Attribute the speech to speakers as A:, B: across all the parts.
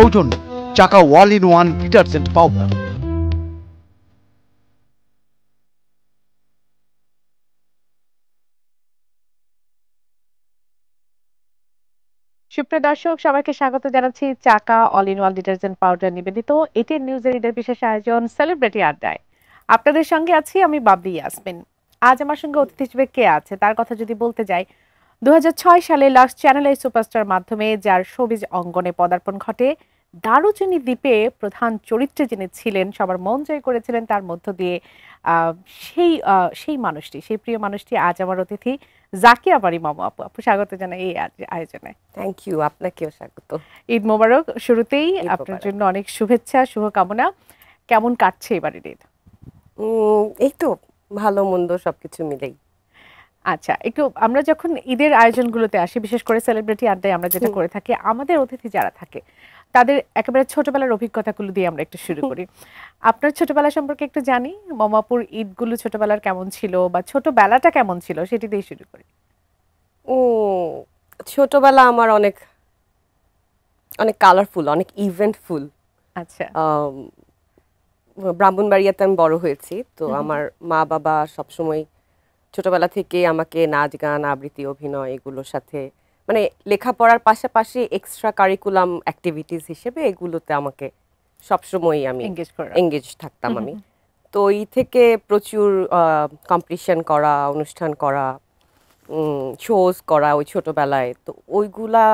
A: সৌজন্যে চাকা all in one detergent powder.
B: সুপ্রিয় দর্শক, সবাইকে স্বাগত জানাচ্ছি চাকা all in one detergent powder নিবেদিত এটিএন নিউজের ঈদের বিশেষ আয়োজন সেলিব্রিটি আড্ডায়। আপনাদের সঙ্গে আছি আমি বাবলি ইয়াসমিন। আজ আমার সঙ্গে অতিথি হিসেবে কে আছে তার কথা যদি বলতে যাই, 2006 সালে লাস্ট চ্যানেল আই সুপারস্টার মাধ্যমে যার শোবিজ অঙ্গনে পদার্পণ ঘটে, দারুচিনি দ্বীপে প্রধান চরিত্রে যিনি ছিলেন, সবার মন জয় করেছিলেন তার মধ্য দিয়ে, সেই মানুষটি, সেই প্রিয় মানুষটি আজ আমার অতিথি জাকিয়া বাড়ি মামু আপু। আপু, স্বাগত জানাই এই আয়োজনে।
C: থ্যাংক ইউ, আপনাকেও স্বাগত।
B: ঈদ মোবারক। শুরুতেই আপনার জন্য অনেক শুভেচ্ছা, শুভকামনা। কেমন কাটছে এবারের ঈদ?
C: এই তো ভালো মন্দ সবকিছু মিলেই।
B: আচ্ছা, একটু আমরা যখন ঈদের আয়োজনগুলোতে আসি, বিশেষ করে সেলিব্রিটি আড্ডায় আমরা যেটা করে থাকি, আমাদের অতিথি যারা থাকে তাদের একেবারে ছোটবেলার অভিজ্ঞতাগুলো দিয়ে আমরা একটু শুরু করি। আপনার ছোটবেলা সম্পর্কে একটু জানি, মামাপুর ঈদগুলো ছোটবেলার কেমন ছিল বা ছোটবেলাটা কেমন ছিল সেটি দিয়ে শুরু করি।
C: ছোটবেলা আমার অনেক অনেক কালারফুল, অনেক ইভেন্টফুল।
B: আচ্ছা,
C: ব্রাহ্মণবাড়িয়াতে আমি বড় হয়েছি, তো আমার মা বাবা সবসময় ছোটবেলা থেকে আমাকে নাচ গান আবৃত্তি অভিনয় এগুলোর সাথে, মানে লেখাপড়ার পাশাপাশি এক্সট্রা কারিকুলাম অ্যাক্টিভিটিস হিসেবে এগুলোতে আমাকে সবসময় আমি এঙ্গেজ থাকতাম আমি। তো এই থেকে প্রচুর কম্পিটিশন করা, অনুষ্ঠান করা, শোজ করা ওই ছোটবেলায়, তো ওইগুলা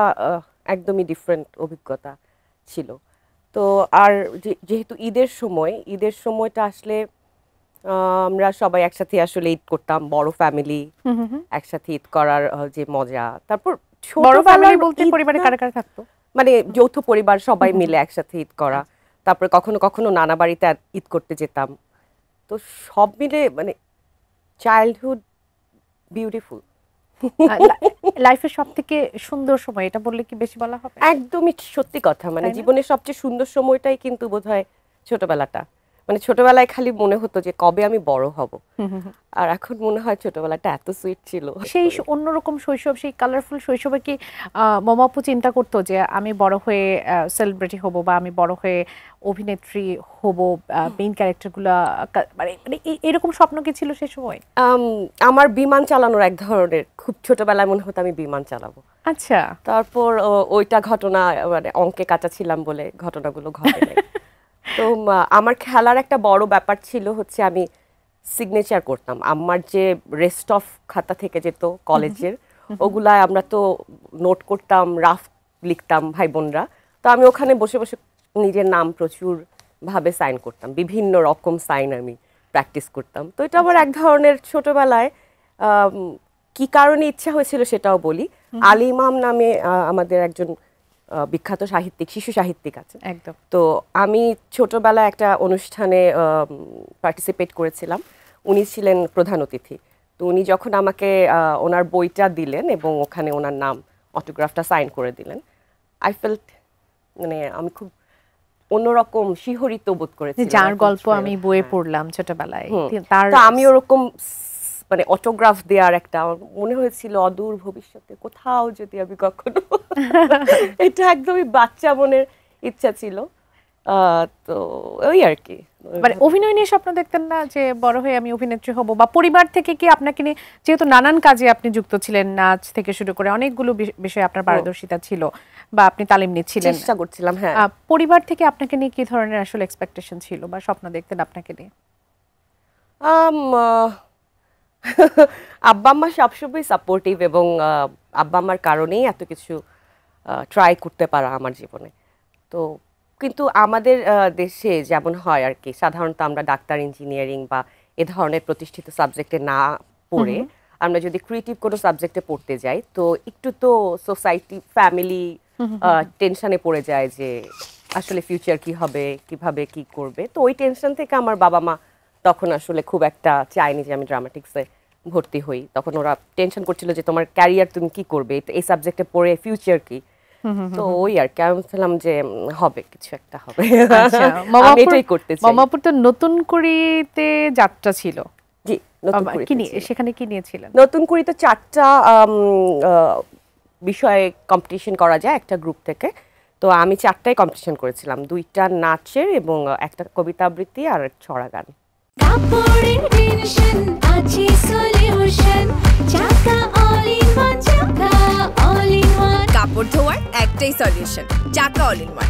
C: একদমই ডিফারেন্ট অভিজ্ঞতা ছিল। তো আর যেহেতু ঈদের সময়টা আসলে আমরা সবাই একসাথে আসলে ঈদ করতাম, বড় ফ্যামিলি একসাথে ঈদ করার যে মজা। তারপর
B: বড় ফ্যামিলি বলতে পরিবারে কারা কারা থাকতো?
C: মানে যৌথ পরিবার সবাই মিলে একসাথে ঈদ করা, তারপরে কখনো কখনো নানা বাড়িতে ঈদ করতে যেতাম। তো সব মিলে মানে চাইল্ডহুড বিউটিফুল।
B: লাইফের সবথেকে সুন্দর সময় এটা বললে কি বেশি বলা হবে?
C: একদমই সত্যি কথা, মানে জীবনের সবচেয়ে সুন্দর সময়টাই কিন্তু বোধহয় ছোটবেলাটা। মানে ছোটবেলায় খালি মনে হতো যে কবে আমি বড় হব, আর এখন মনে হয় ছোটবেলাটা এত সুইট ছিল।
B: সেই অন্যরকম শৈশব, সেই কালারফুল শৈশবে কি মামাপু চিন্তা করতো যে আমি বড় হয়ে সেলিব্রিটি হব বা আমি বড় হয়ে অভিনেত্রী হব, মেইন ক্যারেক্টারগুলো, মানে এরকম স্বপ্ন কি ছিল সেই সময়?
C: আমার বিমান চালানোর এক ধরনের, খুব ছোটবেলায় মনে হতো আমি বিমান চালাবো।
B: আচ্ছা,
C: তারপর ওইটা ঘটনা, মানে অঙ্কে কাঁচা ছিলাম বলে ঘটনাগুলো ঘটে নাই। তো আমার খেলার একটা বড় ব্যাপার ছিল হচ্ছে আমি সিগনেচার করতাম। আমার যে রেস্ট অফ খাতা থেকে যেত কলেজের, ওগুলায় আমরা তো নোট করতাম, রাফ লিখতাম ভাই বোনরা। তো আমি ওখানে বসে বসে নিজের নাম প্রচুর ভাবে সাইন করতাম, বিভিন্ন রকম সাইন আমি প্র্যাকটিস করতাম। তো এটা আমার এক ধরনের ছোটবেলায় কি কারণে ইচ্ছা হয়েছিল সেটাও বলি। আলী ইমাম নামে আমাদের একজন বিখ্যাত সাহিত্যিক, শিশু সাহিত্যিক আছে
B: একদম।
C: তো আমি ছোটবেলায় একটা অনুষ্ঠানে পার্টিসিপেট করেছিলাম, উনি ছিলেন প্রধান অতিথি। তো উনি যখন আমাকে ওনার বইটা দিলেন এবং ওখানে ওনার নাম অটোগ্রাফটা সাইন করে দিলেন, আই ফেল্ট, মানে আমি খুব অন্যরকম শিহরিত বোধ করেছি।
B: যার গল্প আমি বইয়ে পড়লাম ছোটবেলায়,
C: তার আমি ওরকম মানে অটোগ্রাফ দেওয়ার একটা মনে হয়েছিল অদূর ভবিষ্যতে কোথাও যদি আমি কখনো এটা একদমই বাচ্চা মনের ইচ্ছা ছিল। তো ওই আর কি,
B: মানে অভিনয় নিয়ে স্বপ্ন দেখতেন না যে বড় হয়ে আমি অভিনেত্রী হব? বা পরিবার থেকে কি আপনাকে নিয়ে, যেহেতু নানান কাজে আপনি যুক্ত ছিলেন, নাচ থেকে শুরু করে অনেকগুলো বিষয়ে আপনার পারদর্শিতা ছিল বা আপনি তালিম নিচ্ছিলেন,
C: চেষ্টা করছিলাম, হ্যাঁ,
B: পরিবার থেকে আপনাকে নিয়ে কি ধরনের আসলে এক্সপেকটেশন ছিল বা স্বপ্ন দেখতেন আপনাকে নিয়ে?
C: আব্বা আম্মা সবসময় সাপোর্টিভ এবং আব্বা আম্মার কারণেই এত কিছু ট্রাই করতে পারা আমার জীবনে। তো কিন্তু আমাদের দেশে যেমন হয় আর কি, সাধারণত আমরা ডাক্তার, ইঞ্জিনিয়ারিং বা এ ধরনের প্রতিষ্ঠিত সাবজেক্টে না পড়ে আমরা যদি ক্রিয়েটিভ কোনো সাবজেক্টে পড়তে যাই, তো একটু তো সোসাইটি, ফ্যামিলি টেনশনে পড়ে যায় যে আসলে ফিউচার কি হবে, কিভাবে কি করবে। তো ওই টেনশন থেকে আমার বাবা মা তখন আসলে খুব একটা চায়নি যে আমি ড্রামাটিক্সে ভর্তি হই। তখন ওরা টেনশন করছিল যে তোমার ক্যারিয়ার তুমি কি করবে, এই সাবজেক্টে পড়ে ফিউচার কি। তো ওই আর কি, আমি ভাবছিলাম যে হবে কিছু একটা হবে, আমি এটাই করতে চাই।
B: মামাপুর তো নতুন কুড়িতে যাত্রা ছিল।
C: জি,
B: সেখানে কি নিয়েছিলেন?
C: নতুন কুড়িতে 4টা বিষয়ে কম্পিটিশন করা যায় একটা গ্রুপ থেকে। তো আমি 4টায় কম্পিটিশন করেছিলাম, 2টা নাচের এবং একটা কবিতা আবৃত্তি আর ছড়া গান।
D: কাপড়ের টেনশন আছে সলিউশন, চাকা অল ইন ওয়ান, চাকা অল ইন ওয়ান।
E: কাপড় ধোয়ার একটাই সলিউশন, চাকা অল ইন ওয়ান।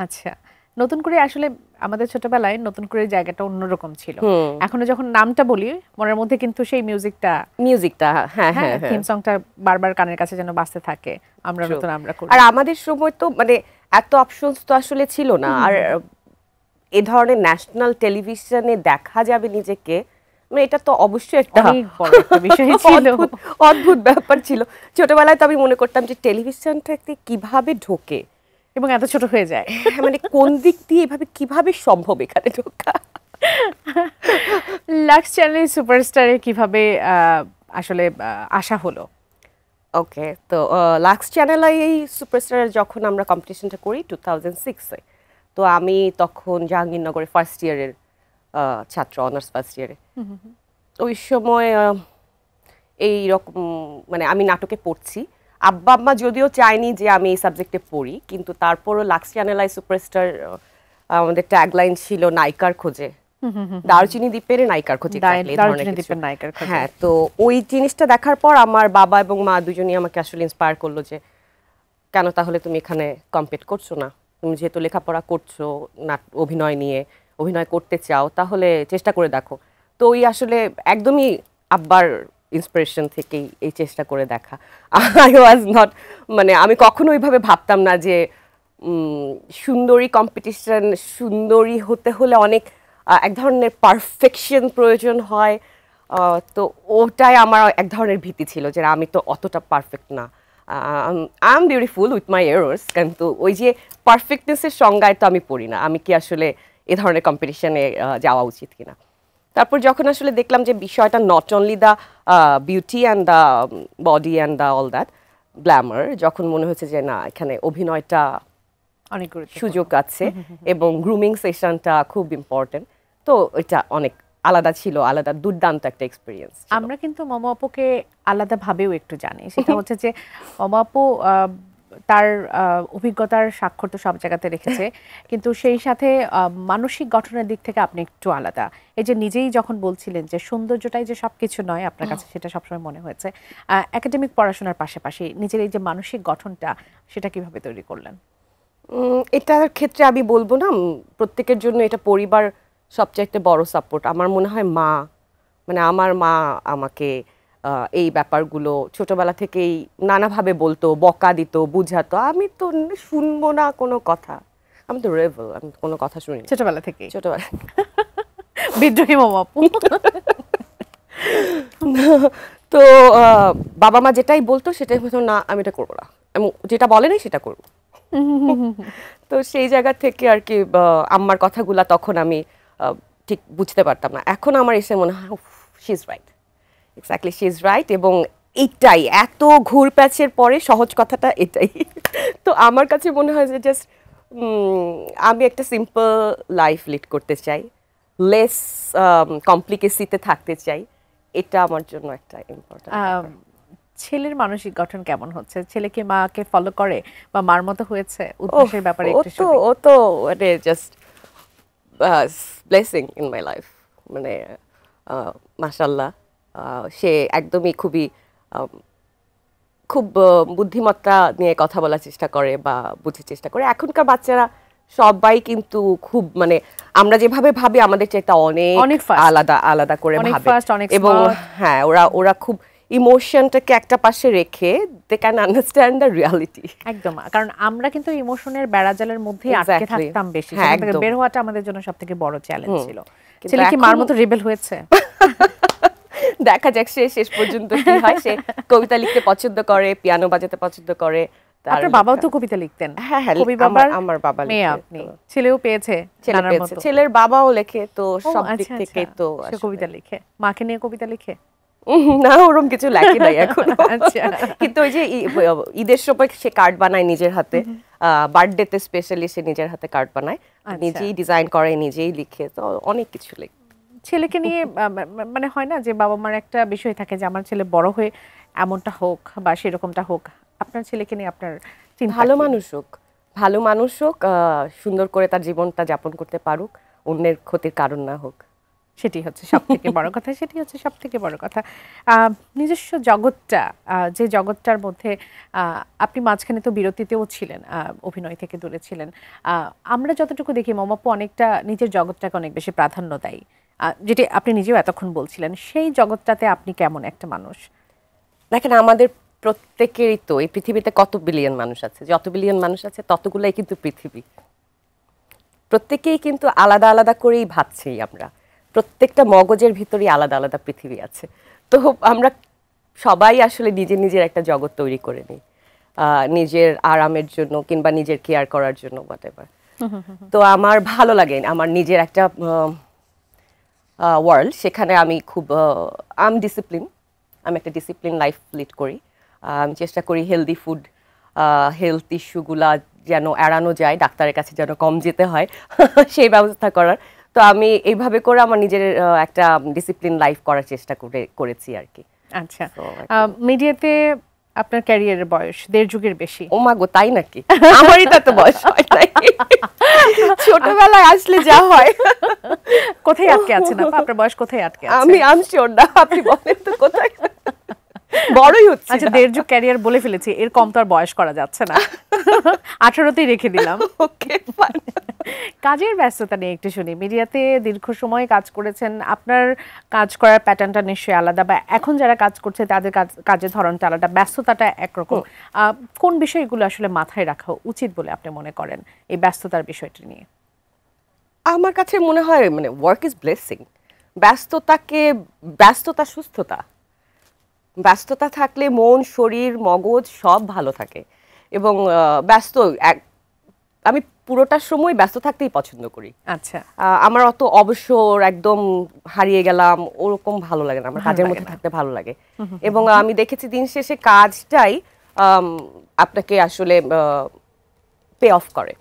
B: আচ্ছা, নতুন করে আসলে আমাদের ছোটবেলায় নতুন করে জায়গাটা অন্যরকম ছিল। এখনো যখন নামটা বলি মনের মধ্যে কিন্তু সেই মিউজিকটা
C: হ্যাঁ হ্যাঁ
B: থিম সংটা বারবার কানের কাছে যেন বাজতে থাকে, আমরা
C: True.
B: নতুন আমরা করি।
C: আর আমাদের সময় তো মানে এত অপশনস তো আসলে ছিল না। আর এ ধরনের ন্যাশনাল টেলিভিশনে দেখা যাবে নিজেকে, মানে এটা তো অবশ্যই একটা
B: অনেক বড় একটা বিষয় ছিল।
C: অদ্ভুত ব্যাপার ছিল। ছোটবেলায় তো আমি মনে করতাম যে টেলিভিশনটাতে কিভাবে ঢোকে
B: এবং এত ছোট হয়ে যায়,
C: মানে কোন দিক দিয়ে এভাবে কিভাবে সম্ভব এখানে ঢোকা।
B: লাক্স চ্যানেল সুপারস্টারে কিভাবে আসলে আসা হলো?
C: ওকে, তো লাক্স চ্যানেল এই সুপারস্টার যখন আমরা কম্পিটিশনটা করি 2006-এ, তো আমি তখন জাহাঙ্গীরনগরে ফার্স্ট ইয়ারের ছাত্র, অনার্স ফার্স্ট ইয়ারে। ওই সময় এইরকম মানে আমি নাটকে পড়ছি, আব্বা আম্মা যদিও চায়নি যে আমি এই সাবজেক্টে পড়ি, কিন্তু তারপরও লাক্স চ্যানেল আই সুপারস্টার আমাদের ট্যাগলাইন ছিল নায়িকার খোঁজে, দারুচিনি দ্বীপের নায়িকার খোঁজে, exactly এই ধরনের
B: দারুচিনি
C: কিছু।
B: দ্বীপের নায়িকার খোঁজে।
C: হ্যাঁ, তো ওই জিনিসটা দেখার পর আমার বাবা এবং মা দুজনেই আমাকে আসলে ইন্সপায়ার করলো যে কেন তাহলে তুমি এখানে কম্পিট করছো না, তুমি যেহেতু লেখাপড়া করছো, অভিনয় নিয়ে অভিনয় করতে চাও, তাহলে চেষ্টা করে দেখো। তো ওই আসলে একদমই আব্বার ইন্সপিরেশন থেকেই এই চেষ্টা করে দেখা। আই ওয়াজ নট, মানে আমি কখনো ওইভাবে ভাবতাম না যে সুন্দরী কম্পিটিশন, সুন্দরী হতে হলে অনেক এক ধরনের পারফেকশন প্রয়োজন হয়। তো ওটাই আমার এক ধরনের ভীতি ছিল যে আমি তো অতটা পারফেক্ট না। I am beautiful with my errors, কিন্তু ওই যে পারফেক্টনেসের সংজ্ঞায় তো আমি পড়ি না। আমি কি আসলে এ ধরনের কম্পিটিশনে যাওয়া উচিত কিনা। তারপর যখন আসলে দেখলাম যে বিষয়টা not only the beauty and the body and the all that Glamour, যখন মনে হয়েছে যে না, এখানে অভিনয়টা
B: অনেক গুরুত্বপূর্ণ
C: সুযোগ আছে এবং গ্রুমিং সেশনটা খুব ইম্পর্টেন্ট, তো এটা অনেক আলাদা ছিল, আলাদা দুর্দান্ত একটা এক্সপিরিয়েন্স।
B: আমরা কিন্তু মম আপুকে আলাদাভাবেও একটু জানি, সেটা হচ্ছে যে মম আপু তার অভিজ্ঞতার স্বাক্ষর তো সব জায়গাতে রেখেছে, কিন্তু সেই সাথে মানসিক গঠনের দিক থেকে আপনি একটু আলাদা। এই যে নিজেই যখন বলছিলেন যে সৌন্দর্যটাই যে সবকিছু নয় আপনার কাছে, সেটা সবসময় মনে হয়েছে। একাডেমিক পড়াশোনার পাশাপাশি নিজের এই যে মানসিক গঠনটা, সেটা কিভাবে তৈরি করলেন?
C: এটার ক্ষেত্রে আমি বলবো না, প্রত্যেকের জন্য এটা পরিবার সবচাইতে বড় সাপোর্ট। আমার মনে হয় মা, মানে আমার মা আমাকে এই ব্যাপারগুলো ছোটবেলা থেকেই নানাভাবে বলতো, বকা দিত, বুঝাতো। আমি তো শুনবো না কোনো কথা, আমি তো রেবেল, আমি কোনো কথা শুনি না
B: ছোটবেলা থেকে?
C: ছোটবেলা
B: বিদ্রোহী মম আপু।
C: তো বাবা মা যেটাই বলতো সেটাই হতো, না আমি এটা করবো না, আমি যেটা বলে নাই সেটা করবো। তো সেই জায়গা থেকে আর কি আম্মার কথাগুলা তখন আমি ঠিক বুঝতে পারতাম না। এখন আমার এসে মনে হয় she is right, exactly she is right. এবং এইটাই এত ঘুর প্যাচের পরে সহজ কথাটা এটাই। তো আমার কাছে মনে হয় যে জাস্ট আমি একটা সিম্পল লাইফ লিড করতে চাই, লেস কমপ্লিকেসিতে থাকতে চাই, এটা আমার জন্য একটা ইম্পর্টেন্ট।
B: ছেলের মানসিক গঠন কেমন হচ্ছে? ছেলে কি মাকে ফলো করে বা মার মতো হয়েছে? উদ্ভাসের ব্যাপারে একটু শুনি।
C: ও তো মানে just blessing in my life, মানে মাশাআল্লাহ। সে একদমই খুব বুদ্ধিমত্তা নিয়ে কথা বলার চেষ্টা করে বা বুঝার চেষ্টা করে। এখনকার বাচ্চারা সবাই কিন্তু খুব, মানে আমরা যেভাবে ভাবি আমাদের চাইতে অনেক আলাদা আলাদা করে ভাবে, এবং হ্যাঁ ওরা খুব ইমোশনটাকে একটা পাশে রেখে they can understand the reality.
B: একদম, কারণ আমরা কিন্তু ইমোশনের বেড়াজালের মধ্যে আটকে থাকতাম বেশি, সেখান থেকে বের হওয়াটা আমাদের জন্য সবথেকে বড় চ্যালেঞ্জ ছিল। ছেলে কি মার মতো রিবেল হয়েছে?
C: দেখা যাক সে শেষ পর্যন্ত কি হয়। সে কবিতা লিখতে পছন্দ করে, পিয়ানো বাজাতে পছন্দ করে।
B: আপনার বাবাও তো কবিতা লিখতেন?
C: হ্যাঁ হ্যাঁ, আমার বাবা
B: মেয়ে আপনি, ছেলেও পেয়েছে?
C: ছেলের বাবাও লেখে, তো সব দিক থেকে তো
B: কবিতা লিখে। মাকে নিয়ে কবিতা লিখে?
C: না, ওরকম কিছু লেখে নাই এখন। কিন্তু ওই যে ঈদের সময় সে কার্ড বানায় নিজের হাতে, বার্থডেতে স্পেশালি সে নিজের হাতে কার্ড বানায়, নিজেই ডিজাইন করে, নিজেই লিখে, তো অনেক কিছু লেখে।
B: ছেলেকে নিয়ে মানে হয় না যে বাবা মার একটা বিষয় থাকে যে আমার ছেলে বড় হয়ে এমনটা হোক বা সেরকমটা হোক, আপনার ছেলেকে নিয়ে আপনার চিন্তা?
C: ভালো মানুষ হোক, ভালো মানুষ হোক, সুন্দর করে তার জীবনটা যাপন করতে পারুক, অন্যের ক্ষতির কারণ না হোক।
B: সেটি হচ্ছে সব থেকে বড় কথা, সেটি হচ্ছে সব থেকে বড় কথা। নিজস্ব জগৎটা, যে জগৎটার মধ্যে আপনি মাঝখানে তো বিরতিতেও ছিলেন, অভিনয় থেকে দূরে ছিলেন। আমরা যতটুকু দেখি মমাপু অনেকটা নিজের জগৎটাকে অনেক বেশি প্রাধান্য দেয়, যেটি আপনি নিজেও এতক্ষণ বলছিলেন। সেই জগৎটাতে আপনি কেমন একটা মানুষ?
C: দেখেন, আমাদের প্রত্যেকেরই তো এই পৃথিবীতে কত বিলিয়ন মানুষ আছে, যত বিলিয়ন মানুষ আছে ততগুলাই কিন্তু পৃথিবী। প্রত্যেকেই কিন্তু আলাদা আলাদা করেই ভাবছি আমরা, প্রত্যেকটা মগজের ভিতরেই আলাদা আলাদা পৃথিবী আছে। তো আমরা সবাই আসলে নিজের নিজের একটা জগৎ তৈরি করে নিই, নিজের আরামের জন্য কিংবা নিজের কেয়ার করার জন্য, হোয়াটএভার। তো আমার ভালো লাগে আমার নিজের একটা ওয়ার্ল্ড, সেখানে আমি খুব ডিসিপ্লিন, আমি একটা ডিসিপ্লিন লাইফ লিড করি। আমি চেষ্টা করি হেলদি ফুড, হেলথ ইস্যুগুলা যেন এড়ানো যায়, ডাক্তারের কাছে যেন কম যেতে হয় সেই ব্যবস্থা করার। তো আমি এইভাবে করে আমার নিজের একটা ডিসিপ্লিন লাইফ করার চেষ্টা করেছি আর কি।
B: আচ্ছা, মিডিয়াতে আপনার ক্যারিয়ারের বয়স 1.5 যুগের বেশি।
C: ও মা গো, তাই নাকি? আমারই তো বয়স হয় নাই, ছোটবেলায় আসলে যা হয়।
B: কোথায় আটকে আছেন আপা? আপনার বয়স কোথায় আটকে আছে?
C: আমি শিওর না, আপনি বলেন তো কোথায়। বড়ই হচ্ছে।
B: আচ্ছা, 1.5 যুগ ক্যারিয়ার বলে ফেলেছি, এর কম তো আর বয়স করা যাচ্ছে না। 18তেই রেখে দিলাম।
C: ওকে, ফাইন।
B: কাজের ব্যস্ততা নিয়ে একটু শুনি। মিডিয়াতে দীর্ঘ সময় কাজ করেছেন, আপনার কাজ করার প্যাটার্নটা নিশ্চয়ই আলাদা, বা এখন যারা কাজ করছে তাদের কাজের ধরনটা আলাদা, ব্যস্ততাটা একরকম। কোন বিষয়গুলো আসলে মাথায় রাখা উচিত বলে আপনি মনে করেন এই ব্যস্ততার বিষয়টি নিয়ে?
C: আমার কাছে মনে হয় মানে ওয়ার্ক ইজ ব্লেসিং। ব্যস্ততা সুস্থতা, ব্যস্ততা থাকলে মন, শরীর, মগজ সব ভালো থাকে। এবং আমি পুরোটা সময় ব্যস্ত থাকতেই পছন্দ করি।
B: আচ্ছা,
C: আমার অত অবসর একদম হারিয়ে গেলাম ওরকম ভালো লাগে না, আমার কাজের মধ্যে থাকতে ভালো লাগে। এবং আমি দেখেছি দিন শেষে কাজটাই আপনাকে আসলে পে অফ করে।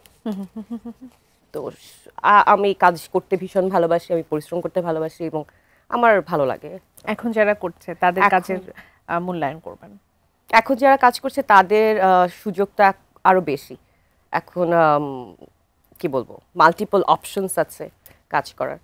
C: তো আমি কাজ করতে ভীষণ ভালোবাসি, আমি পরিশ্রম করতে ভালোবাসি এবং আমার ভালো লাগে।
B: এখন যারা করছে তাদের কাজের মূল্যায়ন করবেন?
C: এখন যারা কাজ করছে তাদের সুযোগটা আরো বেশি। এখন কি বলবো, মাল্টিপল অপশনস আছে কাজ করার।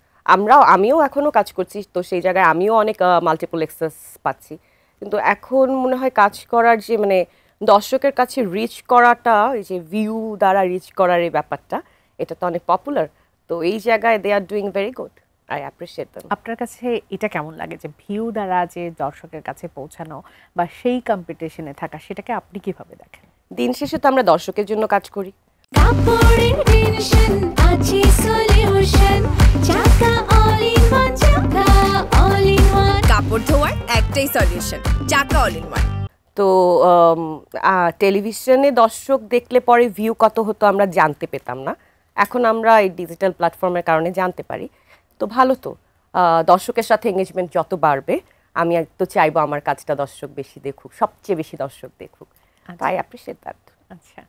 C: আমিও এখনো কাজ করছি, তো সেই জায়গায় আমিও অনেক মাল্টিপল এক্সেস পাচ্ছি। কিন্তু এখন মনে হয় কাজ করার যে মানে দর্শকের কাছে রিচ করাটা, এই যে ভিউ দ্বারা রিচ করার এই ব্যাপারটা, এটা তো অনেক পপুলার। তো এই জায়গায় they are doing very good, I appreciate them.
B: আপনার কাছে এটা কেমন লাগে যে ভিউ দ্বারা যে দর্শকের কাছে পৌঁছানো বা সেই কম্পিটিশনে থাকা, সেটাকে আপনি কিভাবে দেখেন?
C: দিন শেষে তো আমরা দর্শকের জন্য কাজ করি।
D: কাপড়ের টেনশন আছে সলিউশন, চাকা অল ইন ওয়ান, চাকা অল ইন ওয়ান।
E: কাপড় ধোয়ার একটাই সলিউশন, চাকা অল ইন ওয়ান।
C: তো টেলিভিশনে দর্শক দেখলে পরে ভিউ কত হতো আমরা জানতে পেতাম না, এখন আমরা এই ডিজিটাল প্ল্যাটফর্মের কারণে জানতে পারি। তো ভালো তো, দর্শকের সাথে এঙ্গেজমেন্ট যত বাড়বে আমি তো চাইবো আমার কাজটা দর্শক বেশি দেখুক, সবচেয়ে বেশি দর্শক দেখুক। I appreciate that.
B: আচ্ছা,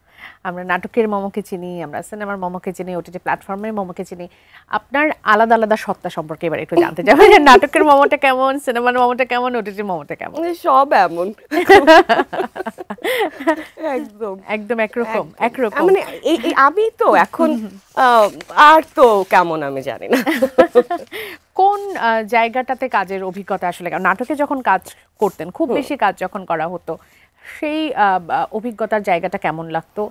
B: আমরা নাটকের মমকে চিনি, আমরা সিনেমার মমকে চিনি, ওটিটি প্ল্যাটফর্মের মমকে চিনি। আপনার আলাদা আলাদা সত্তা সম্পর্কে এবার একটু জানতে চাই, যে নাটকের মমটা কেমন, সিনেমার মমটা কেমন, ওটিটির মমটা কেমন?
C: সব এমন একদম
B: একদম একরকম একরকম।
C: মানে আমি তো এখন আর তো কেমন আমি জানি না।
B: কোন জায়গাটাতে কাজের অভিজ্ঞতা আসলে, নাটকে যখন কাজ করতেন, খুব বেশি কাজ যখন করা হতো, সেই অভিজ্ঞতার জায়গাটা কেমন লাগতো?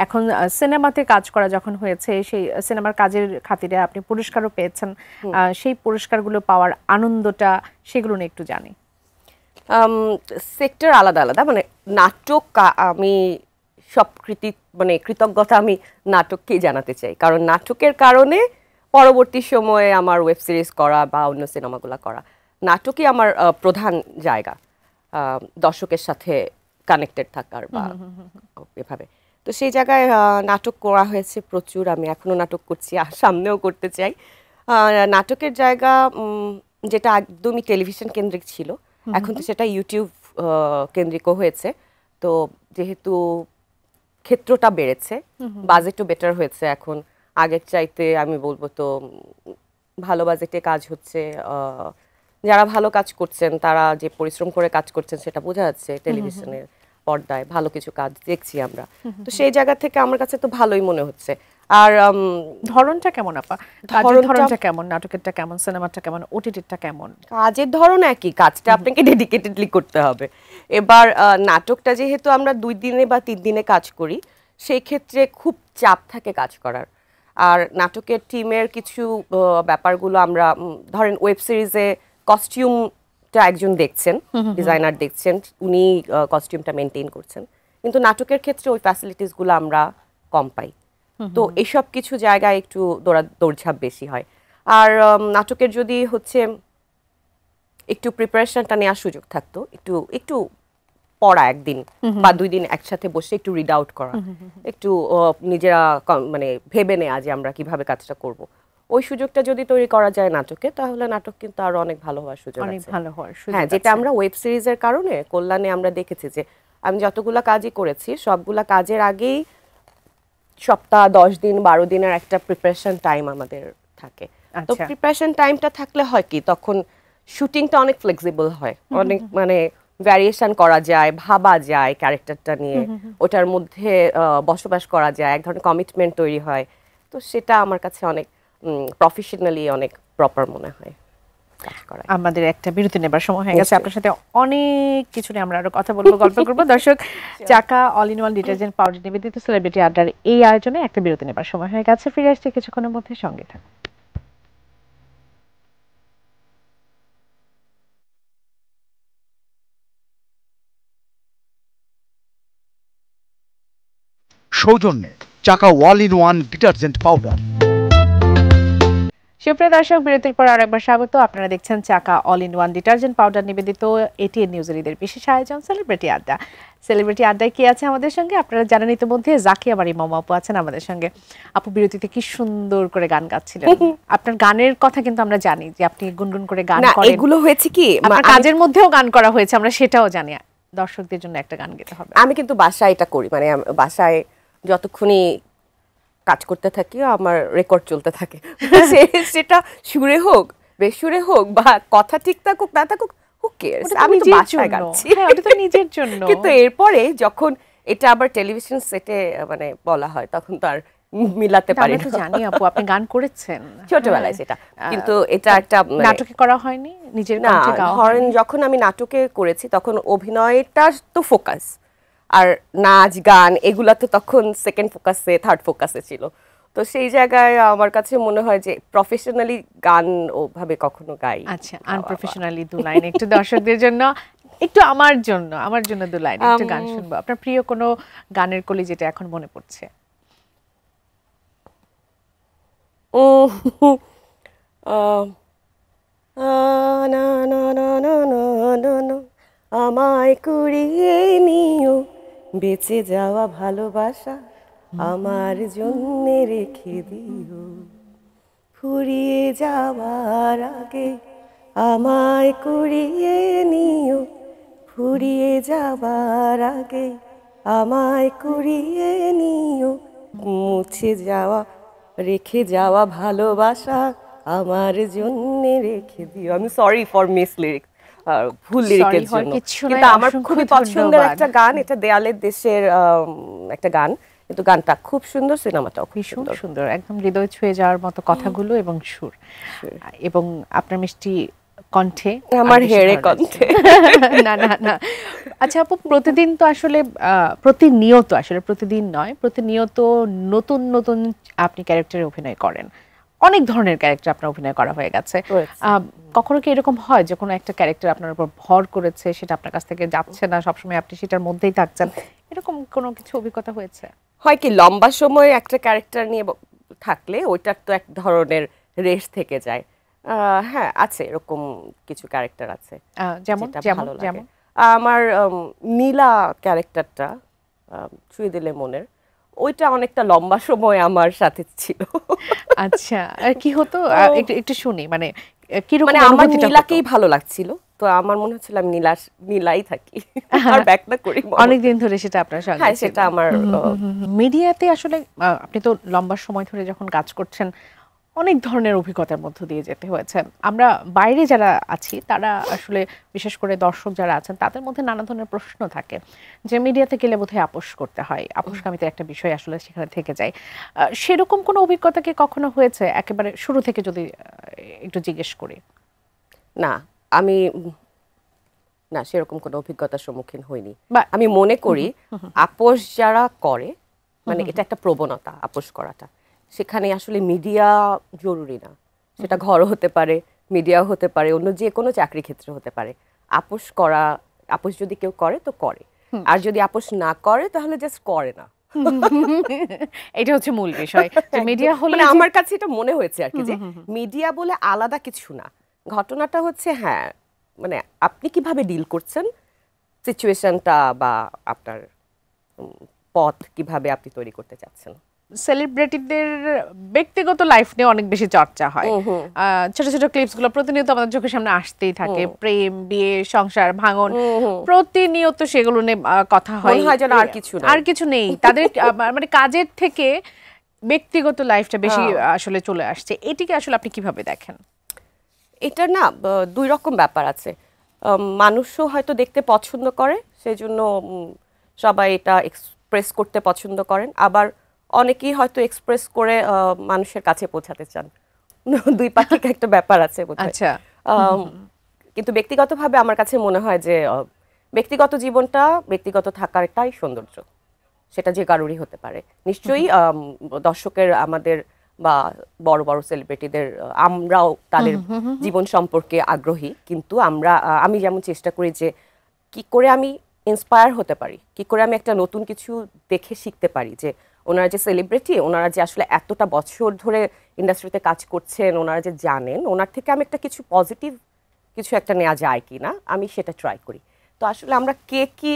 B: এখন সিনেমাতে কাজ করা যখন হয়েছে, সেই সিনেমার কাজের খাতিরে আপনি পুরস্কারও পেয়েছেন, সেই পুরস্কারগুলো পাওয়ার আনন্দটা, সেগুলো নিয়ে একটু জানি।
C: সেক্টর আলাদা আলাদা, মানে নাটক আমি সব কৃতজ্ঞতা আমি নাটককেই জানাতে চাই, কারণ নাটকের কারণে পরবর্তী সময়ে আমার ওয়েব সিরিজ করা বা অন্য সিনেমাগুলো করা। নাটকই আমার প্রধান জায়গা দর্শকের সাথে কানেক্টেড থাকার বা এভাবে। তো সেই জায়গায় নাটক করা হয়েছে প্রচুর, আমি এখনো নাটক করছি আর সামনেও করতে চাই। নাটকের জায়গা যেটা একদমই টেলিভিশন কেন্দ্রিক ছিল, এখন তো সেটা ইউটিউব কেন্দ্রিকও হয়েছে। তো যেহেতু ক্ষেত্রটা বেড়েছে, বাজেটও বেটার হয়েছে এখন আগের চাইতে, আমি বলবো তো ভালো বাজেটে কাজ হচ্ছে। যারা ভালো কাজ করছেন, তারা যে পরিশ্রম করে কাজ করছেন সেটা বোঝা যাচ্ছে টেলিভিশনের পর্দায় ভালো কিছু কাজ দেখছি আমরা, তো সেই জায়গা থেকে আমার কাছে তো ভালোই মনে হচ্ছে। আর
B: ধরনটা কেমন আপা? কাজের
C: ধরনটা-
B: ধরনটা কেমন, নাটকেরটা কেমন, সিনেমাটা কেমন, ওটিটিটা কেমন?
C: কাজের ধরন একই, কাজটা আপনাকে ডেডিকেটেডলি করতে হবে। এবার নাটকটা যেহেতু আমরা 2 দিনে বা 3 দিনে কাজ করি, সেই ক্ষেত্রে খুব চাপ থাকে কাজ করার। আর নাটকের টিমের কিছু ব্যাপারগুলো আমরা ধরেন ওয়েব সিরিজে কস্টিউমটা একজন দেখছেন, ডিজাইনার দেখছেন, উনি কস্টিউমটা মেনটেন করছেন, কিন্তু নাটকের ক্ষেত্রে ওই ফ্যাসিলিটিসগুলো আমরা কম পাই। তো এইসব কিছু জায়গায় একটু দৌড়ঝাঁপ বেশি হয়। আর নাটকের যদি হচ্ছে একটু প্রিপারেশনটা নেওয়ার সুযোগ থাকতো, একটু একটু পড়া একদিন বা 2 দিন একসাথে বসে একটু রিড আউট করা, একটু নিজেরা মানে ভেবে নেওয়া যে আমরা কিভাবে কাজটা করব, ওই সুযোগটা যদি তৈরি করা যায় নাটকে, তাহলে নাটক কিন্তু আরো অনেক ভালো হওয়ার সুযোগ
B: অনেক
C: আছে।
B: ভালো হওয়ার সুযোগ
C: হ্যাঁ, যেটা
B: আছে।
C: আমরা ওয়েব সিরিজের কারণে কল্যাণে আমরা দেখেছি যে আমি যতগুলা কাজই করেছি সবগুলা কাজের আগেই সপ্তাহ 10 দিন 12 দিনের একটা প্রিপারেশন টাইম আমাদের থাকে। তো
B: আচ্ছা।
C: প্রিপারেশন টাইমটা থাকলে হয় কি, তখন শুটিংটা অনেক ফ্লেক্সিবল হয়, অনেক মানে ভ্যারিয়েশন করা যায়, ভাবা যায় ক্যারেক্টারটা নিয়ে, ওটার মধ্যে বসবাস করা যায়, এক ধরনের কমিটমেন্ট তৈরি হয়। তো সেটা আমার কাছে অনেক প্রফেশনালি অনেক প্রপার মনে হয় কাজ করা।
B: আমাদের একটা বিরতি নেবার সময় হয়ে গেছে। আপনার সাথে অনেক কিছু নিয়ে আমরা আরো কথা বলবো, গল্প করবো। দর্শক, চাকা all in one detergent powder নিবেদিত সেলিব্রিটি আড্ডার এই আয়োজনে একটা বিরতি নেবার সময় হয়ে গেছে। ফিরে আসছি কিছুক্ষণের মধ্যে, সঙ্গে থাকুন।
A: সৌজন্যে চাকা ওয়াল ইন ওয়ান ডিটারজেন্ট পাউডার।
B: সুপ্রিয় দর্শক, বিরতির পর আরেকবার স্বাগত। আপনারা দেখছেন চাকা all in one detergent powder নিবেদিত এটিএন নিউজের ঈদের বিশেষ আয়োজন সেলিব্রিটি আড্ডা। সেলিব্রিটি আড্ডায় কি আছে আমাদের সঙ্গে আপনারা জানেন ইতিমধ্যে। জাকিয়া বাড়ি মামা আপু আছেন আমাদের সঙ্গে। আপু বিরতিতে কি সুন্দর করে গান গাচ্ছিলেন। আপনার গানের কথা কিন্তু আমরা জানি যে আপনি গুনগুন করে গান
C: না,
B: করেন।
C: এগুলো হয়েছে কি
B: আপনার কাজের মধ্যেও গান করা হয়েছে, আমরা সেটাও জানি। দর্শকদের জন্য একটা গান গেতে হবে।
C: আমি কিন্তু বাসায় এটা করি, মানে বাসায় যতক্ষণই কাজ করতে থাকি আমার রেকর্ড চলতে থাকে, সেটা সুরে হোক বেসুরে হোক বা কথা ঠিক থাকুক না থাকুক, হু কেয়ারস, আমি তো বাসায় গাচ্ছি।
B: হ্যাঁ, ওটা তো নিজের জন্য।
C: কিন্তু এরপরে যখন এটা আবার টেলিভিশন সেটে মানে বলা হয়, তখন তো আর মিলাতে পারি
B: আমরা তো
C: না।
B: জানি আপু আপনি গান করেছেন
C: ছোটবেলায় সেটা, কিন্তু এটা একটা মানে-
B: নাটকে করা হয়নি, নিজের
C: না,
B: কণ্ঠে গাওয়া
C: ধরেন
B: হয়নি?
C: যখন আমি নাটকে করেছি তখন অভিনয়টা তো ফোকাস, আর নাচ গান এগুলা তো তখন সেকেন্ড ফোকাসে থার্ড ফোকাসে ছিল। তো সেই জায়গায় আমার কাছে মনে হয় যে প্রফেশনালি গান ওভাবে কখনো গাই।
B: আচ্ছা, আনপ্রফেশনালি 2 লাইন একটু দর্শকদের জন্য, একটু আমার জন্য 2 লাইন একটু গান শুনবো। আপনার প্রিয় কোনো গানের কলি যেটা এখন মনে পড়ছে?
C: না না না না না না না, আমায় কুড়িয়ে নিও, বেঁচে যাওয়া ভালোবাসা আমার জন্য রেখে দিও, ফুরিয়ে যাওয়ার আগে আমায় কুড়িয়ে নিও, ফুরিয়ে যাওয়ার আগে আমায় কুড়িয়ে নিও, মুছে যাওয়া রেখে যাওয়া ভালোবাসা আমার জন্য রেখে দিও। আমি সরি ফর মিস লিরিক্স, ভুল লিরিকের
B: Sorry হওয়ার
C: জন্য,
B: কিচ্ছু নাই,
C: কিন্তু আমার
B: অসংখ্য
C: খুবই পছন্দের
B: ধন্যবাদ।
C: একটা গান, এটা দেয়ালের দেশের একটা গান, কিন্তু গানটা খুব সুন্দর, সিনেমাটাও খুব
B: ভীষণ
C: সুন্দর।
B: সুন্দর, একদম হৃদয় ছুঁয়ে যাওয়ার মতো কথাগুলো এবং সুর, এবং আপনার মিষ্টি কণ্ঠে
C: আমার
B: আরো বেশি
C: হেরে
B: ভালো লাগছে।
C: কণ্ঠে।
B: না না না, আচ্ছা আপু, প্রতিদিন তো আসলে প্রতিদিন নয়, প্রতিনিয়ত নতুন নতুন আপনি ক্যারেক্টারে অভিনয় করেন, অনেক ধরনের ক্যারেক্টার আপনার অভিনয় করা হয়ে গেছে।
C: হয়েছে।
B: কখনো কি এরকম হয় যে কোনো একটা ক্যারেক্টার আপনার উপর ভর করেছে, সেটা আপনার কাছ থেকে যাচ্ছে না, সবসময় আপনি সেটার মধ্যেই থাকছেন, এরকম কোনো কিছু অভিজ্ঞতা হয়েছে?
C: হয় কি, লম্বা সময় একটা ক্যারেক্টার নিয়ে থাকলে ওইটার তো এক ধরনের রেশ থেকে যায়। হ্যাঁ, আছে এরকম কিছু ক্যারেক্টার আছে
B: যেমন
C: যেটা
B: যেমন
C: ভালো লাগে।
B: যেমন
C: আমার নীলা ক্যারেক্টারটা ছুঁয়ে দিলে মনের, ওইটা অনেকটা লম্বা সময় আমার সাথে ছিল।
B: আচ্ছা, আর কি হতো একটু একটু শুনি, মানে কিরকম
C: মানে আমার
B: অনুভূতিটা হতো?
C: নীলাকেই ভালো লাগছিল, তো আমার মনে হচ্ছিল আমি নীলাই থাকি আর ব্যাক না করি।
B: অনেকদিন ধরে সেটা আপনার সঙ্গে
C: হ্যাঁ,
B: ছিল।
C: সেটা আমার
B: মিডিয়াতে আসলে আপনি তো লম্বা সময় ধরে যখন কাজ করছেন, অনেক ধরনের অভিজ্ঞতার মধ্য দিয়ে যেতে হয়েছে। আমরা বাইরে যারা আছি তারা আসলে বিশেষ করে দর্শক যারা আছেন তাদের মধ্যে নানা ধরনের প্রশ্ন থাকে যে মিডিয়াতে গেলে বোধহয় আপোষ করতে হয়, আপোষকামিতার একটা বিষয় আসলে সেখানে থেকে যায়। সেরকম কোনো অভিজ্ঞতা কি কখনো হয়েছে একেবারে শুরু থেকে যদি একটু জিজ্ঞেস করি?
C: না, আমি না সেরকম কোনো অভিজ্ঞতার সম্মুখীন হইনি।
B: বা-
C: আমি মনে করি আপোষ যারা করে, মানে এটা একটা প্রবণতা আপোষ করাটা, সেখানে আসলে মিডিয়া জরুরি না। সেটা ঘরও হতে পারে, মিডিয়াও হতে পারে, অন্য যে কোনো চাকরি ক্ষেত্রে হতে পারে। আপোষ করা, আপোষ যদি কেউ করে তো করে, আর যদি আপোষ না করে তাহলে জাস্ট করে না।
B: এটা হচ্ছে মূল বিষয় যে মিডিয়া হলে
C: মানে আমার কাছে এটা মনে হয়েছে আর কি, যে মিডিয়া বলে আলাদা কিছু না। ঘটনাটা হচ্ছে হ্যাঁ, মানে আপনি কিভাবে ডিল করছেন সিচুয়েশনটা, বা আপনার পথ কিভাবে আপনি তৈরি করতে চাচ্ছেন।
B: সেলিব্রিটিদের ব্যক্তিগত লাইফ নিয়ে অনেক বেশি চর্চা হয়। ছোট ছোট ক্লিপস গুলো প্রতিনিয়ত আমাদের চোখের সামনে আসতেই থাকে, প্রেম, বিয়ে, সংসার ভাঙন, প্রতিনিয়ত সেগুলো নিয়ে কথা হয়।
C: মনে হয় যেন আর কিছু নাই।
B: আর কিছু নেই তাদের, মানে কাজের থেকে ব্যক্তিগত লাইফটা বেশি আসলে চলে আসছে। এটিকে আসলে আপনি কিভাবে দেখেন?
C: এটা না দুই রকম ব্যাপার আছে। মানুষও হয়তো দেখতে পছন্দ করে, সেই জন্য সবাই এটা এক্সপ্রেস করতে পছন্দ করেন, আবার অনেকেই হয়তো এক্সপ্রেস করে মানুষের কাছে পৌঁছাতে চান। দুই পাক্ষিক একটা ব্যাপার আছে বোধহয়।
B: আচ্ছা,
C: কিন্তু ব্যক্তিগতভাবে আমার কাছে মনে হয় যে ব্যক্তিগত জীবনটা ব্যক্তিগত থাকারটাই সৌন্দর্য, সেটা যে কারোরই হতে পারে। নিশ্চয়ই দর্শকের আমাদের বা বড় বড় সেলিব্রিটিদের আমরাও তাদের জীবন সম্পর্কে আগ্রহী, কিন্তু আমি যেমন চেষ্টা করি যে কি করে আমি ইন্সপায়ার হতে পারি, কি করে আমি একটা নতুন কিছু দেখে শিখতে পারি, যে ওনারা যে সেলিব্রিটি, ওনারা যে আসলে এতটা বছর ধরে ইন্ডাস্ট্রিতে কাজ করছেন, ওনারা যে জানেন, ওনার থেকে আমি একটা কিছু পজিটিভ কিছু একটা নেওয়া যায় কি না, আমি সেটা ট্রাই করি। তো আসলে আমরা কে কি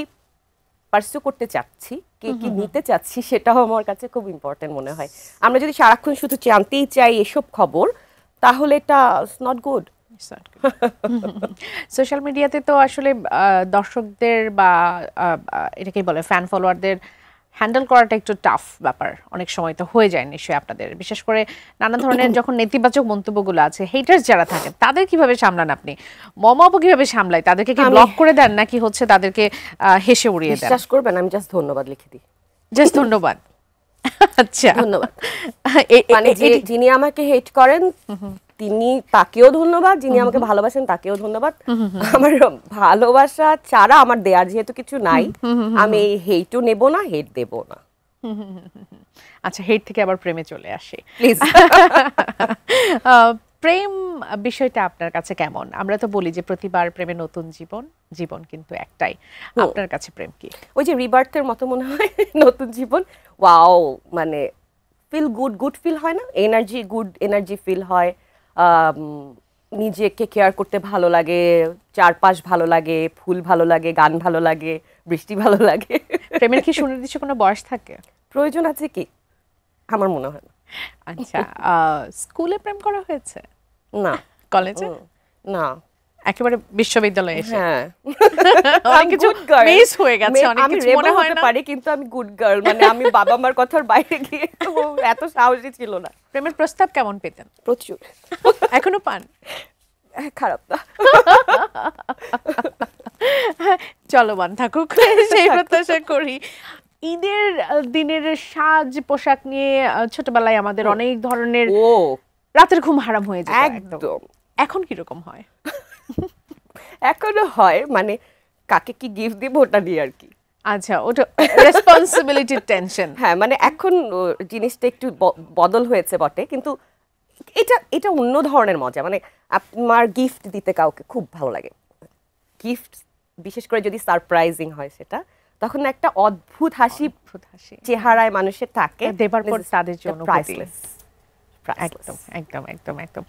C: পার্সু করতে চাচ্ছি, কে কি নিতে চাচ্ছি, সেটাও আমার কাছে খুব ইম্পর্টেন্ট মনে হয়। আমরা যদি সারাক্ষণ শুধু জানতেই চাই এসব খবর, তাহলে এটা নট গুড।
B: সোশ্যাল মিডিয়াতে তো আসলে দর্শকদের বা এটাকেই বলে ফ্যান ফলোয়ারদের হ্যান্ডেল করাটা একটু টাফ ব্যাপার অনেক সময় তো হয়ে যায় নিশ্চয়ই আপনাদের, বিশেষ করে নানা ধরনের যখন নেতিবাচক মন্তব্যগুলো আছে, হেটার্স যারা থাকেন তাদের কিভাবে সামলান আপনি? মমাপু কিভাবে সামলায়? তাদেরকে কি ব্লক করে দেন নাকি হচ্ছে তাদেরকে হেসে উড়িয়ে দেন?
C: বিশ্বাস করবেন আমি জাস্ট ধন্যবাদ লিখে দিই।
B: জাস্ট ধন্যবাদ। আচ্ছা,
C: ধন্যবাদ। মানে যিনি আমাকে হেট করেন তিনি, তাকেও ধন্যবাদ, যিনি আমাকে ভালোবাসেন তাকেও ধন্যবাদ। আমার ভালোবাসা ছাড়া আমার দেয়ার যেহেতু কিছু নাই, আমি এই হেটও নেব না, হেট দেব না।
B: আচ্ছা, হেট থেকে আবার প্রেমে চলে আসি
C: প্লিজ।
B: প্রেম বিষয়টা আপনার কাছে কেমন? আমরা তো বলি যে প্রতিবার প্রেমে নতুন জীবন, জীবন কিন্তু একটাই। আপনার কাছে প্রেম কি?
C: ওই যে রিবার্থের মতো মনে হয় নতুন জীবন। ওয়াও, মানে ফিল গুড ফিল হয় না, এনার্জি, গুড এনার্জি ফিল হয়। নিজেকে কেয়ার করতে ভালো লাগে, চারপাশ ভালো লাগে, ফুল ভালো লাগে, গান ভালো লাগে, বৃষ্টি ভালো লাগে।
B: প্রেমের কি সুনির্দিষ্ট কোনো বয়স থাকে?
C: প্রয়োজন আছে কি? আমার মনে হয় না।
B: আচ্ছা, স্কুলে প্রেম করা হয়েছে?
C: না।
B: কলেজে?
C: না।
B: একেবারে বিশ্ববিদ্যালয়ে এসে?
C: হ্যাঁ,
B: অনেক কিছু মিস হয়ে গেছে, অনেক
C: আমি
B: কিছু মনে
C: রেবল
B: হয়
C: হতে
B: না?
C: পারি, কিন্তু আমি গুড গার্ল। মানে আমি বাবা মার কথার বাইরে গিয়ে এত সাহসী ছিল না।
B: প্রেমের প্রস্তাব কেমন পেতেন?
C: প্রচুর।
B: এখনো পান?
C: খারাপ না।
B: চলমান থাকুক সেই প্রত্যাশা করি। ঈদের দিনের সাজ পোশাক নিয়ে ছোটবেলায় আমাদের অনেক ধরনের
C: ও
B: রাতের ঘুম হারাম হয়ে যেত একদম।
C: একদম।
B: এখন কি রকম হয়?
C: এখনো হয়, মানে কাকে কি গিফট দিব ওটা নিয়ে আর কি।
B: আচ্ছা, ওটা রেসপন্সিবিলিটির টেনশন।
C: হ্যাঁ, মানে এখন জিনিসটা একটু বদল হয়েছে বটে, কিন্তু এটা অন্য ধরনের মজা। মানে আমার গিফট দিতে কাউকে খুব ভালো লাগে। গিফট বিশেষ করে যদি সারপ্রাইজিং হয়, সেটা তখন একটা অদ্ভুত হাসি চেহারায় মানুষের থাকে,
B: দেবার পর তাদের জন্য
C: প্রাইসলেস।
B: একদম একদম একদম একদম।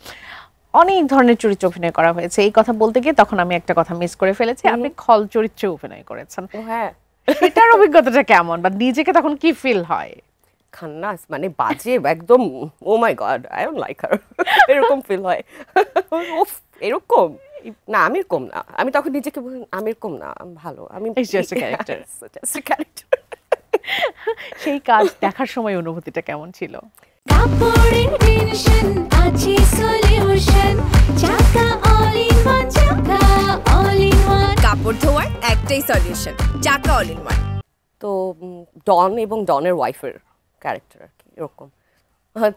B: অনেক ধরনের চরিত্র অভিনয় করা হয়েছে। এই কথা বলতে গিয়ে তখন আমি একটা কথা মিস করে ফেলেছি, আপনি খল চরিত্রে অভিনয় করেছেন।
C: হ্যাঁ,
B: সেটার অভিজ্ঞতাটা কেমন, বা নিজেকে তখন কি ফিল হয়?
C: খান্নাস, মানে বাজে একদম, oh my god, I don't like her, এরকম ফিল হয়। উফ, এরকম না, আমি এরকম না। আমি তখন নিজেকে বলি আমি এরকম না, আমি ভালো, আমি
B: just a character.
C: Just a character.
B: সেই কাজ দেখার সময় অনুভূতিটা কেমন ছিল?
D: কাপড়ের টেনশন আছে সলিউশন চাকা অল ইন ওয়ান চাকা অল ইন ওয়ান
E: কাপড় ধোয়ার একটাই সলিউশন চাকা অল ইন ওয়ান।
C: তো ডন এবং ডনের ওয়াইফের ক্যারেক্টার আর কি এরকম।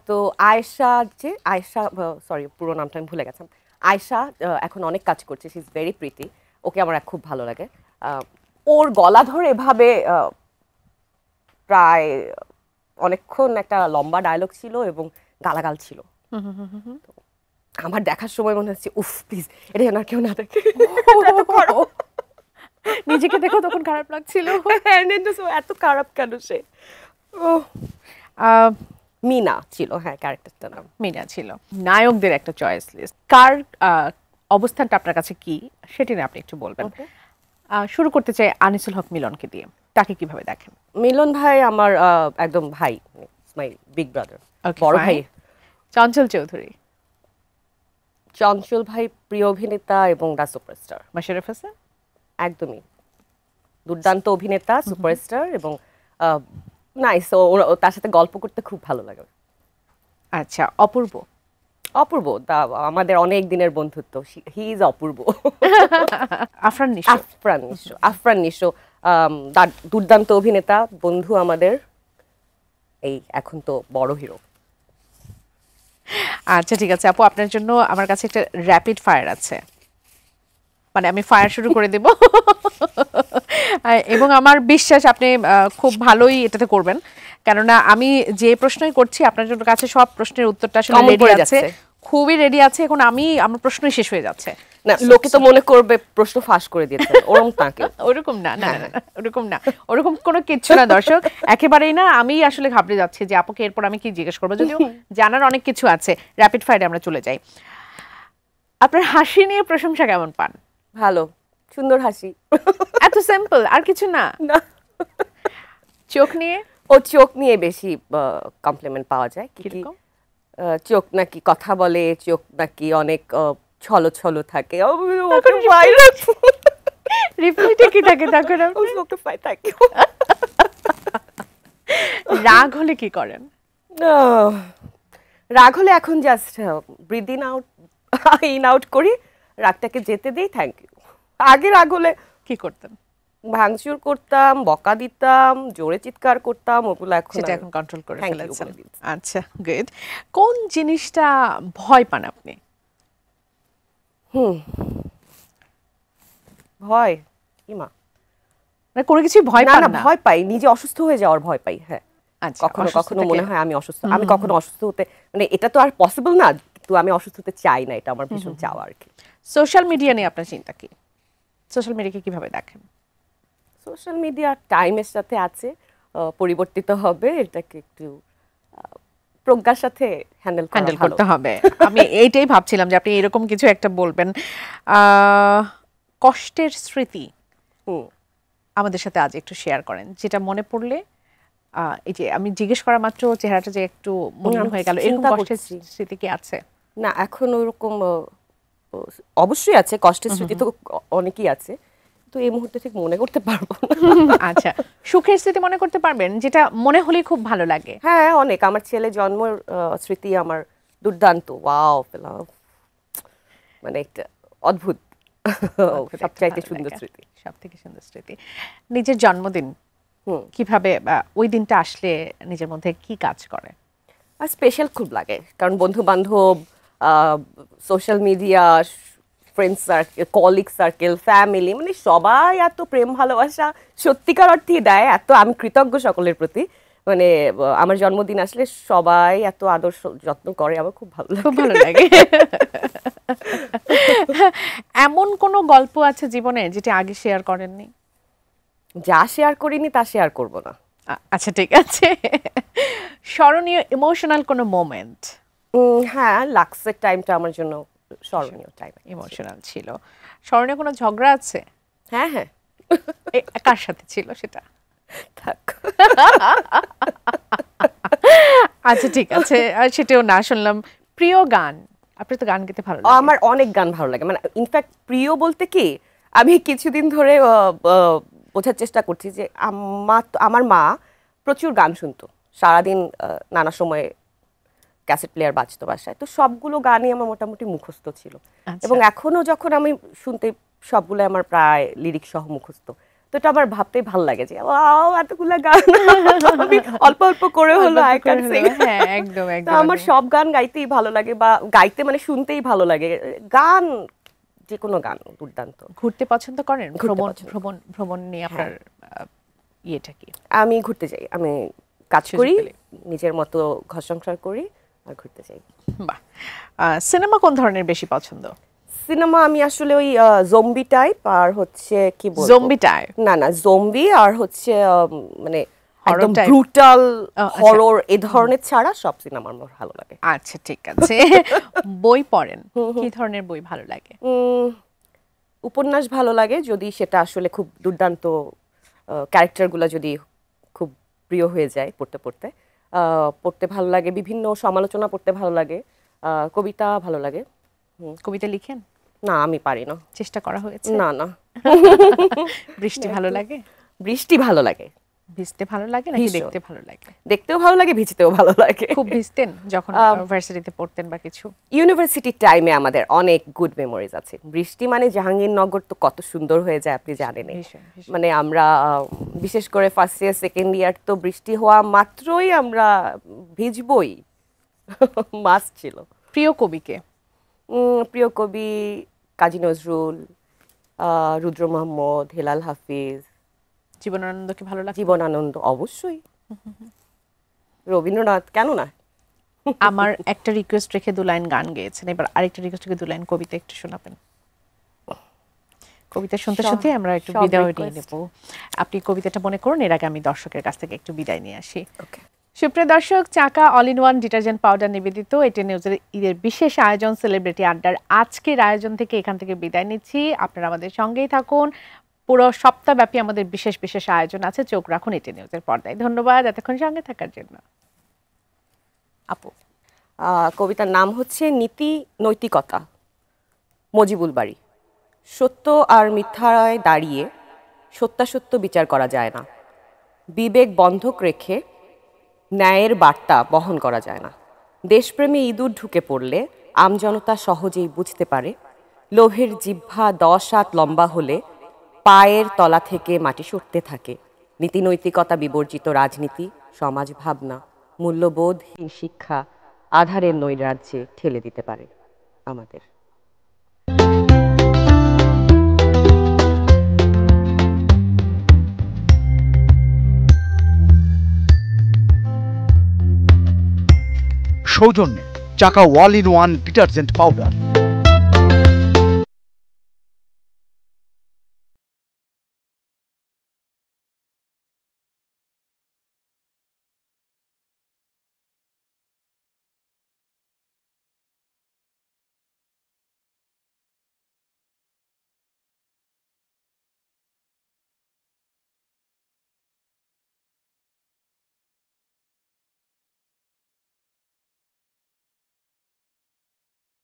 C: তো আয়েশা সরি পুরো নামটা আমি ভুলে গেছিলাম। আয়েশা এখন অনেক কাজ করছে, শি ইজ ভেরি প্রিটি, ওকে আমার খুব ভালো লাগে। ওর গলা ধরে এভাবে প্রায় অনেকক্ষণ একটা লম্বা ডায়লগ ছিল এবং গালাগাল ছিল। তো আমার দেখার সময় মনে হচ্ছে উফ প্লিজ এটা যেন আর কেউ না দেখে।
B: নিজেকে দেখো তখন খারাপ লাগছিল।
C: এত খারাপ কেন সে?
B: আহ,
C: মিনা ছিল, হ্যাঁ ক্যারেক্টারটার নাম।
B: মিনা ছিল। নায়কদের একটা চয়েস লিস্ট, কার অবস্থানটা আপনার কাছে কি সেটি নিয়ে আপনি একটু বলবেন। শুরু করতে চাই আনিসুল হক মিলনকে দিয়ে, তাকে কিভাবে দেখেন?
C: মিলন ভাই আমার একদম ভাই, মাই বিগ ব্রাদার,
B: Okay,
C: বড়
B: fine.
C: ভাই।
B: চঞ্চল চৌধুরী,
C: চঞ্চল ভাই প্রিয় অভিনেতা এবং দ্য সুপারস্টার,
B: মোশাররফ হোসেন
C: একদমই দুর্দান্ত অভিনেতা, সুপারস্টার এবং নাইস, তার সাথে গল্প করতে খুব ভালো লাগে।
B: আচ্ছা, অপূর্ব,
C: অপূর্ব আমাদের অনেক দিনের বন্ধুত্ব, হি ইজ অপূর্ব।
B: আফরান নিশো,
C: আফরান নিশো দুর্দান্ত অভিনেতা, বন্ধু আমাদের, এই এখন তো বড় হিরো।
B: আচ্ছা ঠিক আছে আপু, আপনার জন্য আমার কাছে একটা র্যাপিড ফায়ার আছে, মানে আমি ফায়ার শুরু করে দেব এবং আমার বিশ্বাস আপনি খুব ভালোই এটাতে করবেন, কেননা আমি যে প্রশ্নই করছি আপনার জন্য কাছে সব প্রশ্নের উত্তরটা আসলে
C: Common
B: রেডি
C: পড়ে
B: আছে,
C: যাচ্ছে।
B: খুবই রেডি আছে। এখন আমার প্রশ্নই শেষ হয়ে যাচ্ছে।
C: না লোকে তো মনে করবে প্রশ্ন ফাঁস করে দিয়েছে, ওরকম তাকে
B: ওরকম না, না না, না, ওরকম না, ওরকম কোনো কিচ্ছু না দর্শক, একেবারেই না। আমি আসলে ঘাবড়ে যাচ্ছি যে আপুকে এরপর আমি কি জিজ্ঞেস করবো, যদিও জানার অনেক কিছু আছে। র্যাপিড ফায়ারে আমরা চলে যাই। আপনার হাসি নিয়ে প্রশংসা কেমন পান?
C: ভালো, সুন্দর হাসি।
B: এত সিম্পল, আর কিছু না?
C: না,
B: চোখ নিয়ে?
C: ও চোখ নিয়ে বেশি কমপ্লিমেন্ট পাওয়া যায়। কি কি
B: কিরকম?
C: চোখ নাকি কথা বলে, চোখ নাকি অনেক ছলো ছলো থাকে।
B: রিপ্লাইটা কি থাকে তখন? রাগ হলে কি করেন?
C: রাগ হলে এখন just breathe in out in out করি, রাগটাকে যেতে দিই, থ্যাংক ইউ। আগে রাগ হলে
B: কি করতেন?
C: ভাঙচুর করতাম, বকা দিতাম, জোরে চিৎকার করতাম, ওগুলো এখন
B: সেটা এখন কন্ট্রোল করে
C: Thank you
B: ফেলেছেন।
C: বলে দিচ্ছি।
B: আচ্ছা গুড। কোন জিনিসটা ভয় পান আপনি?
C: ভয় ইমা
B: মানে কোনো কিছু ভয়
C: না
B: পান
C: না,
B: না?
C: ভয় পাই, নিজে অসুস্থ হয়ে যাওয়ার ভয় পাই। হ্যাঁ,
B: আচ্ছা,
C: কখনো কখনো
B: অসুস্থতাকে-
C: মনে হয় আমি অসুস্থ, আমি কখনো অসুস্থ হতে, মানে এটা তো আর পসিবল না, তো আমি অসুস্থ হতে চাই না, এটা আমার ভীষণ চাওয়া আর কি।
B: সোশ্যাল মিডিয়া নিয়ে আপনার চিন্তা কি? সোশ্যাল মিডিয়াকে কিভাবে দেখেন?
C: সোশ্যাল মিডিয়া টাইমের সাথে আছে, পরিবর্তিত হবে, এটাকে একটু প্রজ্ঞার সাথে হ্যান্ডেল
B: করতে হবে। আমি এইটাই ভাবছিলাম যে আপনি এরকম কিছু একটা বলবেন। কষ্টের স্মৃতি আমাদের সাথে আজ একটু শেয়ার করেন, যেটা মনে পড়লে এই যে আমি জিজ্ঞেস করা মাত্র চেহারাটা যে একটু মলিন হয়ে গেল, এরকম
C: চিন্তা
B: কষ্টের
C: করছি।
B: স্মৃতি কি আছে?
C: না এখন ওরকম অবশ্যই আছে, কষ্টের স্মৃতি তো অনেকই আছে, তো এই মুহূর্তে ঠিক মনে করতে পারবো না।
B: আচ্ছা, সুখের স্মৃতি মনে করতে পারবেন, যেটা মনে হলেই খুব ভালো লাগে?
C: হ্যাঁ অনেক, আমার ছেলে জন্মের স্মৃতি আমার দুর্দান্ত, ওয়াও পেলাম, মানে একটা অদ্ভুত, সবচাইতে সুন্দর স্মৃতি।
B: সব থেকে সুন্দর স্মৃতি। নিজের জন্মদিন কিভাবে ওই দিনটা আসলে নিজের মধ্যে কি কাজ করে?
C: আর স্পেশাল খুব লাগে, কারণ বন্ধু বান্ধব, social media, friend circle, colleague circle, family, মানে সবাই এত প্রেম ভালোবাসা সত্যিকার অর্থেই দেয়, এত আমি কৃতজ্ঞ সকলের প্রতি। মানে আমার জন্মদিন আসলে সবাই এত আদর যত্ন করে, আমার খুব ভালো লাগে,
B: খুব ভালো লাগে। এমন কোনো গল্প আছে জীবনে যেটা আগে শেয়ার করেননি?
C: যা শেয়ার করিনি তা শেয়ার করব না।
B: আচ্ছা ঠিক আছে। স্মরণীয় ইমোশনাল কোনো মোমেন্ট?
C: হ্যাঁ, লাক্সের টাইমটা আমার জন্য স্মরণীয় টাইম,
B: ইমোশনাল ছিল। স্মরণীয় কোনো ঝগড়া আছে?
C: হ্যাঁ হ্যাঁ,
B: কার সাথে ছিল সেটা?
C: থাক।
B: আচ্ছা ঠিক আছে, সেটাও না শুনলাম। প্রিয় গান? আপনি তো গান গেতে ভালো লাগে।
C: আমার অনেক গান ভালো লাগে, মানে ইনফ্যাক্ট প্রিয় বলতে কি, আমি কিছুদিন ধরে বোঝার চেষ্টা করছি যে আমার মা প্রচুর গান শুনতো সারাদিন, নানা সময়ে ক্যাসেট প্লেয়ার বাজতো বাসায়, তো সবগুলো গানই আমার মোটামুটি মুখস্থ ছিল।
B: আচ্ছা।
C: এবং এখনো যখন আমি শুনতে, সবগুলো আমার প্রায় লিরিক সহ মুখস্থ। তো এটা আমার ভাবতেই ভালো লাগে যে ওয়াও এতগুলা গান আমি অল্প অল্প করে হলো আই ক্যান সিং।
B: হ্যাঁ একদম
C: তো
B: একদম
C: আমার সব গান গাইতেই ভালো লাগে, বা গাইতে মানে শুনতেই ভালো লাগে। গান যে কোনো গান দুর্দান্ত।
B: ঘুরতে পছন্দ করেন?
C: ঘুরতে
B: ভ্রমণ
C: পছন্দ
B: ভ্রমণ ভ্রমণ নিয়ে আপনার ইয়েটা কি?
C: আমি ঘুরতে যাই, আমি কাজ
B: সুযোগ
C: করি,
B: পেলে।
C: নিজের মতো ঘর সংসার করি আর ঘুরতে যাই।
B: বাহ। সিনেমা কোন ধরনের বেশি পছন্দ?
C: সিনেমা আমি আসলে ওই জম্বি টাইপ আর হচ্ছে কি বলবো,
B: জম্বি টাইপ?
C: না জম্বি আর হচ্ছে মানে
B: Horror
C: একদম
B: type?
C: ব্রুটাল
B: আচ্ছা।
C: হরর এ ধরনের ছাড়া সব সিনেমা আমার ভালো লাগে।
B: আচ্ছা ঠিক আছে। বই পড়েন, কি ধরনের বই ভালো লাগে?
C: উপন্যাস ভালো লাগে যদি সেটা আসলে খুব দুর্দান্ত ক্যারেক্টারগুলো যদি খুব প্রিয় হয়ে যায় পড়তে পড়তে। পড়তে ভালো লাগে, বিভিন্ন সমালোচনা পড়তে ভালো লাগে, কবিতা ভালো লাগে।
B: কবিতা লিখেন?
C: না আমি পারি না।
B: চেষ্টা করা হয়েছে?
C: না।
B: বৃষ্টি ভালো লাগে?
C: বৃষ্টি ভালো লাগে,
B: ভিজতে ভালো লাগে নাকি
C: ভীষণ।
B: দেখতে ভালো লাগে?
C: দেখতেও ভালো লাগে, ভিজতেও ভালো লাগে।
B: খুব ভিজতেন যখন ইউনিভার্সিটিতে পড়তেন বা কিছু?
C: ইউনিভার্সিটি টাইমে আমাদের অনেক গুড মেমোরিজ আছে। বৃষ্টি মানে জাহাঙ্গীরনগর তো কত সুন্দর হয়ে যায় আপনি জানেন।
B: ভীষণ, ভীষণ।
C: মানে আমরা বিশেষ করে ফার্স্ট ইয়ার সেকেন্ড ইয়ার তো বৃষ্টি হওয়া মাত্রই আমরা ভিজবই, মাস ছিল।
B: প্রিয় কবিকে?
C: প্রিয় কবি কাজী নজরুল, রুদ্র মোহাম্মদ, হেলাল হাফিজ।
B: জীবনানন্দকে ভালো লাগে?
C: জীবনানন্দ অবশ্যই, রবীন্দ্রনাথ, কেন না।
B: আমার একটা রিকোয়েস্ট রেখে 2 লাইন গান গেয়েছেন, এবার আরেকটা রিকোয়েস্ট রেখে 2 লাইন কবিতা একটু শোনাবেন। কবিতা শুনতে শুনতে আমরা একটু
C: সব
B: বিদায়
C: request।
B: নিয়ে নেব। আপনি কবিতাটা মনে করুন, এর আগে আমি দর্শকের কাছ থেকে একটু বিদায় নিয়ে আসি।
C: ওকে।
B: সুপ্রিয় দর্শক, চাকা all in one detergent powder নিবেদিত এটি নিউজের ঈদের বিশেষ আয়োজন সেলিব্রিটি আড্ডার আজকের আয়োজন থেকে এখান থেকে বিদায় নিচ্ছি। আপনারা আমাদের সঙ্গেই থাকুন, পুরো সপ্তাহব্যাপী আমাদের বিশেষ বিশেষ আয়োজন আছে, চোখ রাখুন এটি নিউজের পর্দায়। ধন্যবাদ এতক্ষণ সঙ্গে থাকার জন্য। আপু,
C: কবিতার নাম হচ্ছে নীতি নৈতিকতা। মজিবুল বাড়ি। সত্য আর মিথ্যায় দাঁড়িয়ে সত্যাসত্য বিচার করা যায় না, বিবেক বন্ধক রেখে ন্যায়ের বার্তা বহন করা যায় না। দেশপ্রেমী ইঁদুর ঢুকে পড়লে আমজনতা সহজেই বুঝতে পারে লোভের জিহ্বা 10 হাত লম্বা হলে পায়ের তলা থেকে মাটি সরতে থাকে। নীতিনৈতিকতা বিবর্জিত রাজনীতি, সমাজ ভাবনা, মূল্যবোধহীন শিক্ষা আধারের নৈরাজ্যে ঠেলে দিতে পারে আমাদের।
A: সৌজন্যে চাকা all in one detergent powder.